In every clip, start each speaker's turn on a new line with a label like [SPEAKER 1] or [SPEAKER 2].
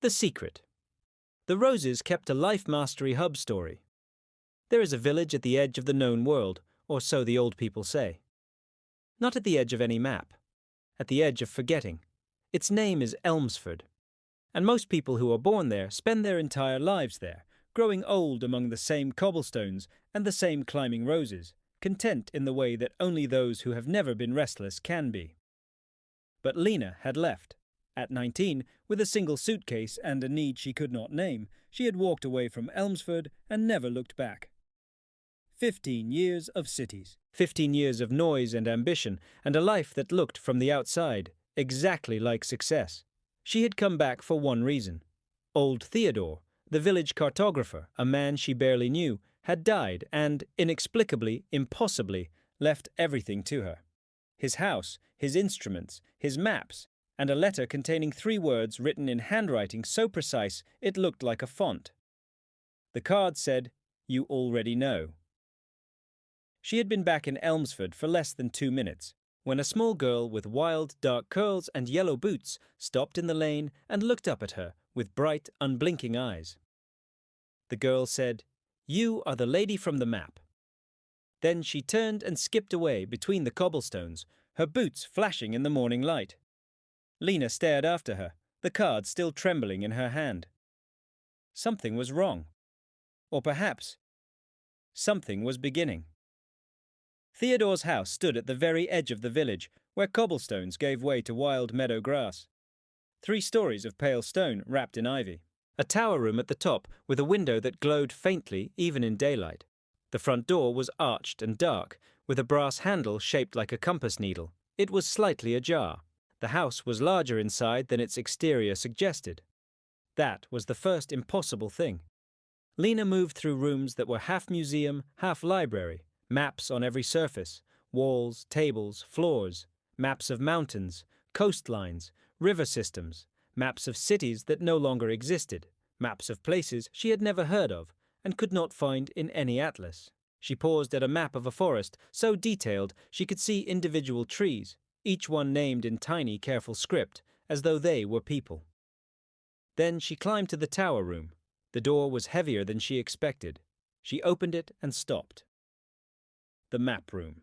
[SPEAKER 1] The Secret. The Roses kept a Life Mastery Hub story. There is a village at the edge of the known world, or so the old people say. Not at the edge of any map. At the edge of forgetting. Its name is Elmsford. And most people who are born there spend their entire lives there, growing old among the same cobblestones and the same climbing roses, content in the way that only those who have never been restless can be. But Lena had left. At 19, with a single suitcase and a need she could not name, she had walked away from Elmsford and never looked back. 15 years of cities, 15 years of noise and ambition, and a life that looked from the outside exactly like success. She had come back for one reason. Old Theodore, the village cartographer, a man she barely knew, had died and, inexplicably, impossibly, left everything to her. His house, his instruments, his maps, and a letter containing 3 words written in handwriting so precise it looked like a font. The card said, "You already know." She had been back in Elmsford for less than 2 minutes, when a small girl with wild, dark curls and yellow boots stopped in the lane and looked up at her with bright, unblinking eyes. The girl said, "You are the lady from the map." Then she turned and skipped away between the cobblestones, her boots flashing in the morning light. Lena stared after her, the card still trembling in her hand. Something was wrong. Or perhaps, something was beginning. Theodore's house stood at the very edge of the village, where cobblestones gave way to wild meadow grass. 3 stories of pale stone wrapped in ivy. A tower room at the top with a window that glowed faintly even in daylight. The front door was arched and dark, with a brass handle shaped like a compass needle. It was slightly ajar. The house was larger inside than its exterior suggested. That was the first impossible thing. Lena moved through rooms that were half museum, half library, maps on every surface, walls, tables, floors, maps of mountains, coastlines, river systems, maps of cities that no longer existed, maps of places she had never heard of and could not find in any atlas. She paused at a map of a forest so detailed she could see individual trees, each one named in tiny, careful script, as though they were people. Then she climbed to the tower room. The door was heavier than she expected. She opened it and stopped. The map room.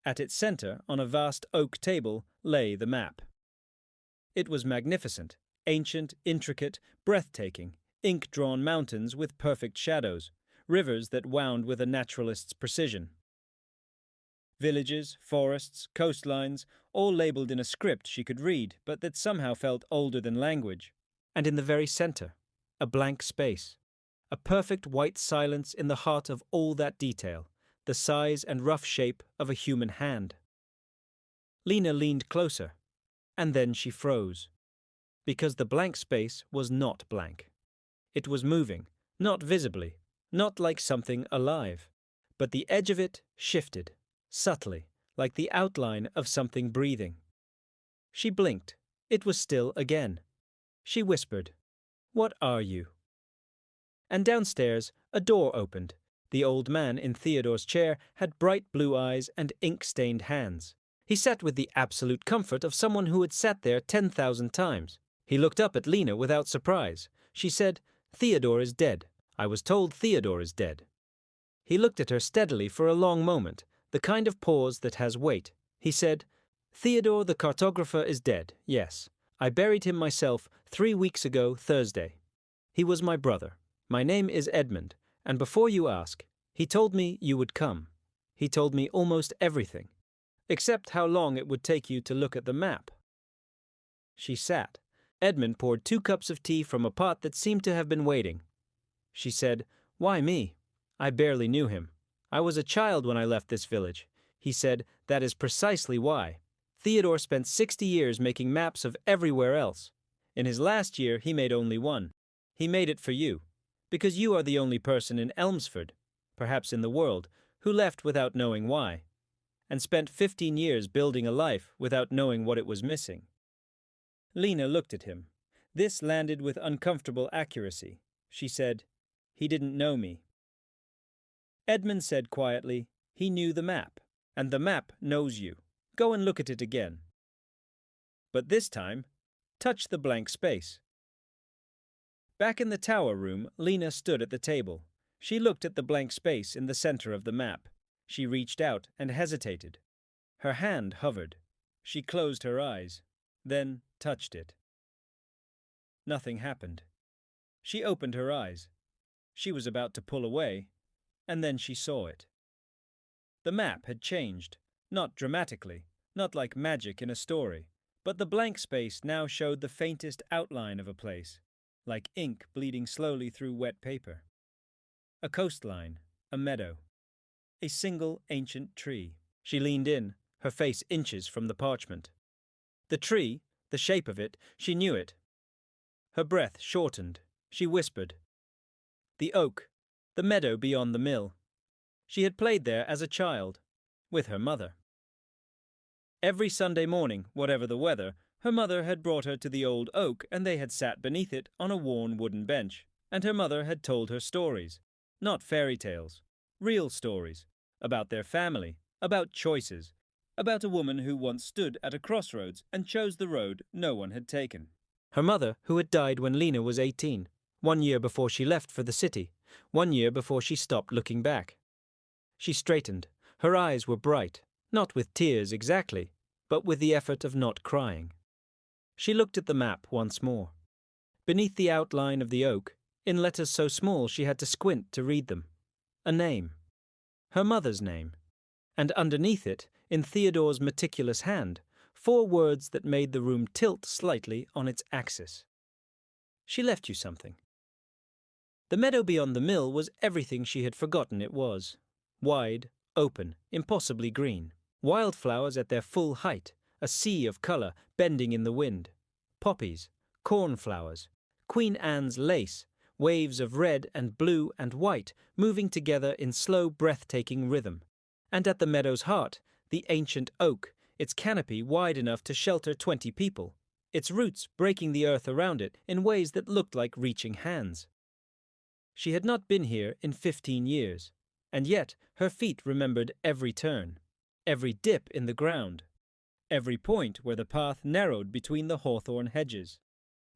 [SPEAKER 1] At its center, on a vast oak table, lay the map. It was magnificent, ancient, intricate, breathtaking, ink-drawn mountains with perfect shadows, rivers that wound with a naturalist's precision. Villages, forests, coastlines, all labeled in a script she could read, but that somehow felt older than language. And in the very center, a blank space, a perfect white silence in the heart of all that detail, the size and rough shape of a human hand. Lena leaned closer, and then she froze, because the blank space was not blank. It was moving, not visibly, not like something alive, but the edge of it shifted, subtly, like the outline of something breathing. She blinked. It was still again. She whispered, "What are you?" And downstairs, a door opened. The old man in Theodore's chair had bright blue eyes and ink-stained hands. He sat with the absolute comfort of someone who had sat there 10,000 times. He looked up at Lena without surprise. She said, "Theodore is dead. I was told Theodore is dead." He looked at her steadily for a long moment, the kind of pause that has weight. He said, "Theodore the cartographer is dead, yes. I buried him myself 3 weeks ago Thursday. He was my brother. My name is Edmund, and before you ask, he told me you would come. He told me almost everything, except how long it would take you to look at the map." She sat. Edmund poured 2 cups of tea from a pot that seemed to have been waiting. She said, "Why me? I barely knew him. I was a child when I left this village." He said, "That is precisely why. Theodore spent 60 years making maps of everywhere else. In his last year, he made only one. He made it for you, because you are the only person in Elmsford, perhaps in the world, who left without knowing why, and spent 15 years building a life without knowing what it was missing." Lena looked at him. This landed with uncomfortable accuracy. She said, "He didn't know me." Edmund said quietly, "He knew the map, and the map knows you. Go and look at it again. But this time, touch the blank space." Back in the tower room, Lena stood at the table. She looked at the blank space in the center of the map. She reached out and hesitated. Her hand hovered. She closed her eyes, then touched it. Nothing happened. She opened her eyes. She was about to pull away, and then she saw it. The map had changed, not dramatically, not like magic in a story, but the blank space now showed the faintest outline of a place, like ink bleeding slowly through wet paper. A coastline, a meadow, a single ancient tree. She leaned in, her face inches from the parchment. The tree, the shape of it, she knew it. Her breath shortened. She whispered. The oak, the meadow beyond the mill. She had played there as a child, with her mother. Every Sunday morning, whatever the weather, her mother had brought her to the old oak and they had sat beneath it on a worn wooden bench, and her mother had told her stories. Not fairy tales, real stories, about their family, about choices, about a woman who once stood at a crossroads and chose the road no one had taken. Her mother, who had died when Lena was 18, 1 year before she left for the city, 1 year before she stopped looking back. She straightened. Her eyes were bright, not with tears exactly, but with the effort of not crying. She looked at the map once more. Beneath the outline of the oak, in letters so small she had to squint to read them, a name. Her mother's name. And underneath it, in Theodore's meticulous hand, 4 words that made the room tilt slightly on its axis. She left you something. The meadow beyond the mill was everything she had forgotten it was. Wide, open, impossibly green. Wildflowers at their full height, a sea of colour bending in the wind. Poppies, cornflowers, Queen Anne's lace, waves of red and blue and white moving together in slow, breathtaking rhythm. And at the meadow's heart, the ancient oak, its canopy wide enough to shelter 20 people, its roots breaking the earth around it in ways that looked like reaching hands. She had not been here in 15 years, and yet her feet remembered every turn, every dip in the ground, every point where the path narrowed between the hawthorn hedges.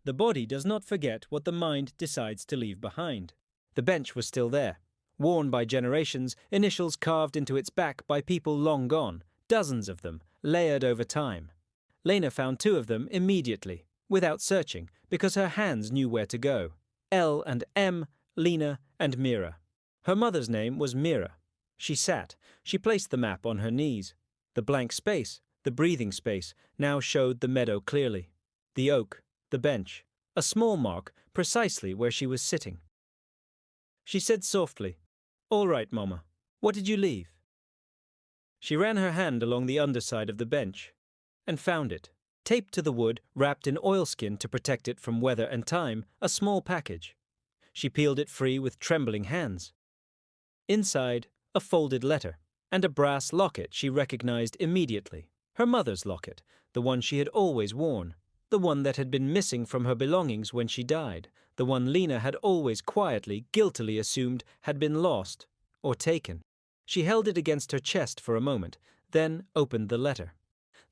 [SPEAKER 1] The body does not forget what the mind decides to leave behind. The bench was still there, worn by generations, initials carved into its back by people long gone, dozens of them, layered over time. Lena found 2 of them immediately, without searching, because her hands knew where to go. L and M, Lena and Mira. Her mother's name was Mira. She sat. She placed the map on her knees. The blank space, the breathing space, now showed the meadow clearly. The oak, the bench, a small mark precisely where she was sitting. She said softly, "All right, Mama. What did you leave?" She ran her hand along the underside of the bench and found it. Taped to the wood, wrapped in oilskin to protect it from weather and time, a small package. She peeled it free with trembling hands. Inside, a folded letter, and a brass locket she recognized immediately. Her mother's locket, the one she had always worn, the one that had been missing from her belongings when she died, the one Lena had always quietly, guiltily assumed had been lost or taken. She held it against her chest for a moment, then opened the letter.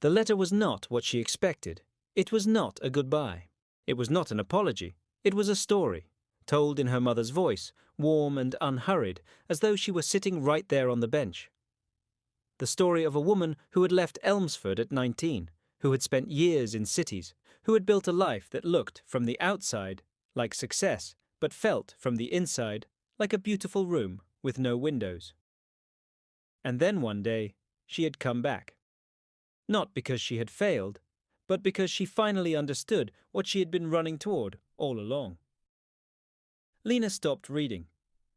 [SPEAKER 1] The letter was not what she expected. It was not a goodbye. It was not an apology. It was a story, told in her mother's voice, warm and unhurried, as though she were sitting right there on the bench. The story of a woman who had left Elmsford at 19, who had spent years in cities, who had built a life that looked, from the outside, like success, but felt, from the inside, like a beautiful room with no windows. And then one day, she had come back. Not because she had failed, but because she finally understood what she had been running toward all along. Lena stopped reading.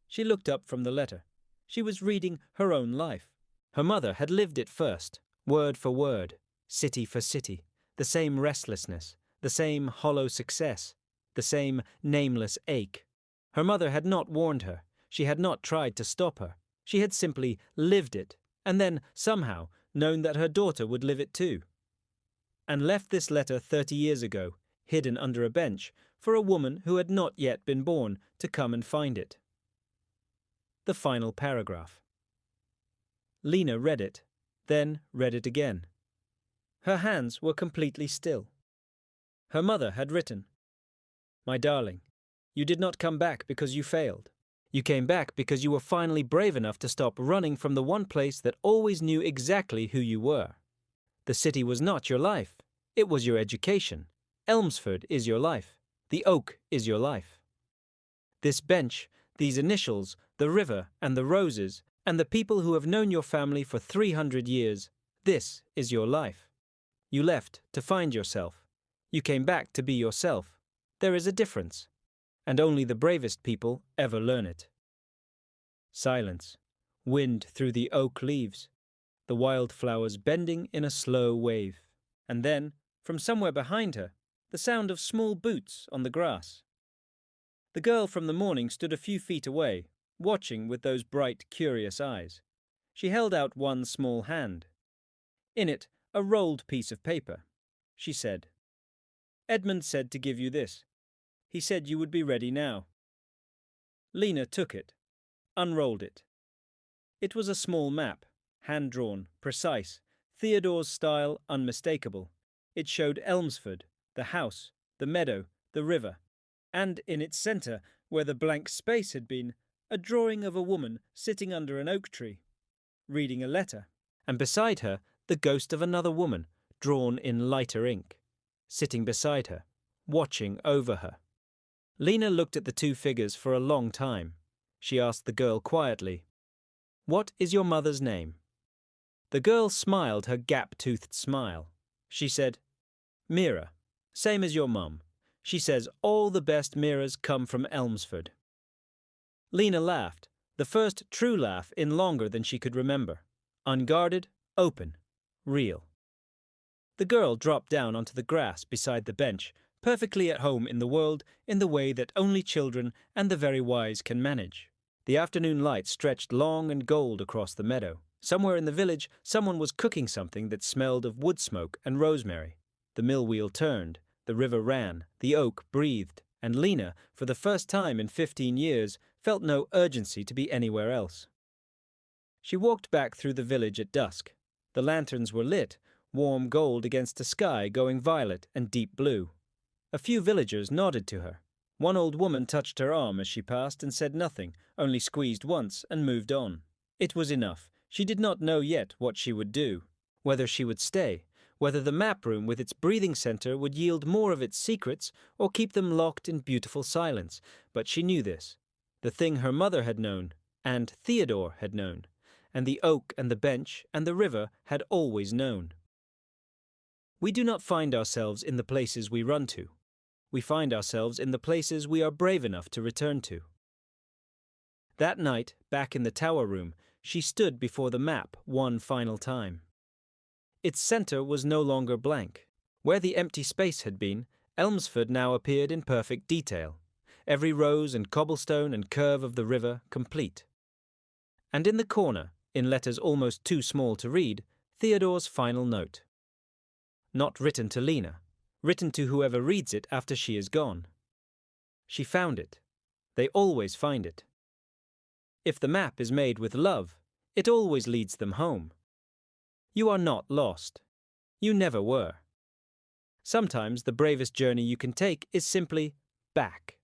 [SPEAKER 1] She looked up from the letter. She was reading her own life. Her mother had lived it first, word for word, city for city, the same restlessness, the same hollow success, the same nameless ache. Her mother had not warned her. She had not tried to stop her. She had simply lived it, and then, somehow, known that her daughter would live it too. And left this letter 30 years ago, hidden under a bench, for a woman who had not yet been born to come and find it. The final paragraph. Lena read it, then read it again. Her hands were completely still. Her mother had written, "My darling, You did not come back because you failed. You came back because you were finally brave enough to stop running from the one place that always knew exactly who you were. The city was not your life. It was your education. Elmsford is your life. The oak is your life. This bench, these initials, the river and the roses, and the people who have known your family for 300 years, this is your life. You left to find yourself. You came back to be yourself. There is a difference, and only the bravest people ever learn it. Silence. Wind through the oak leaves. The wildflowers bending in a slow wave. And then, from somewhere behind her, the sound of small boots on the grass. The girl from the morning stood a few feet away, watching with those bright, curious eyes. She held out one small hand. In it, a rolled piece of paper. She said, "Edmund said to give you this. He said you would be ready now." Lena took it, unrolled it. It was a small map, hand-drawn, precise, Theodore's style unmistakable. It showed Elmsford, the house, the meadow, the river, and in its centre, where the blank space had been, a drawing of a woman sitting under an oak tree, reading a letter, and beside her the ghost of another woman, drawn in lighter ink, sitting beside her, watching over her. Lena looked at the two figures for a long time. She asked the girl quietly, "What is your mother's name?" The girl smiled her gap-toothed smile. She said, "Mira, same as your mum. She says all the best Miras come from Elmsford." Lena laughed, the first true laugh in longer than she could remember. Unguarded, open, real. The girl dropped down onto the grass beside the bench, perfectly at home in the world in the way that only children and the very wise can manage. The afternoon light stretched long and gold across the meadow. Somewhere in the village, someone was cooking something that smelled of wood smoke and rosemary. The mill wheel turned, the river ran, the oak breathed, and Lena, for the first time in 15 years, felt no urgency to be anywhere else. She walked back through the village at dusk. The lanterns were lit, warm gold against a sky going violet and deep blue. A few villagers nodded to her. One old woman touched her arm as she passed and said nothing, only squeezed once and moved on. It was enough. She did not know yet what she would do, whether she would stay, whether the map room with its breathing center would yield more of its secrets or keep them locked in beautiful silence. But she knew this. The thing her mother had known, and Theodore had known, and the oak and the bench and the river had always known. We do not find ourselves in the places we run to. We find ourselves in the places we are brave enough to return to. That night, back in the tower room, she stood before the map one final time. Its center was no longer blank. Where the empty space had been, Elmsford now appeared in perfect detail, every rose and cobblestone and curve of the river complete. And in the corner, in letters almost too small to read, Theodore's final note. Not written to Lena, written to whoever reads it after she is gone. She found it. They always find it. If the map is made with love, it always leads them home. You are not lost. You never were. Sometimes the bravest journey you can take is simply back.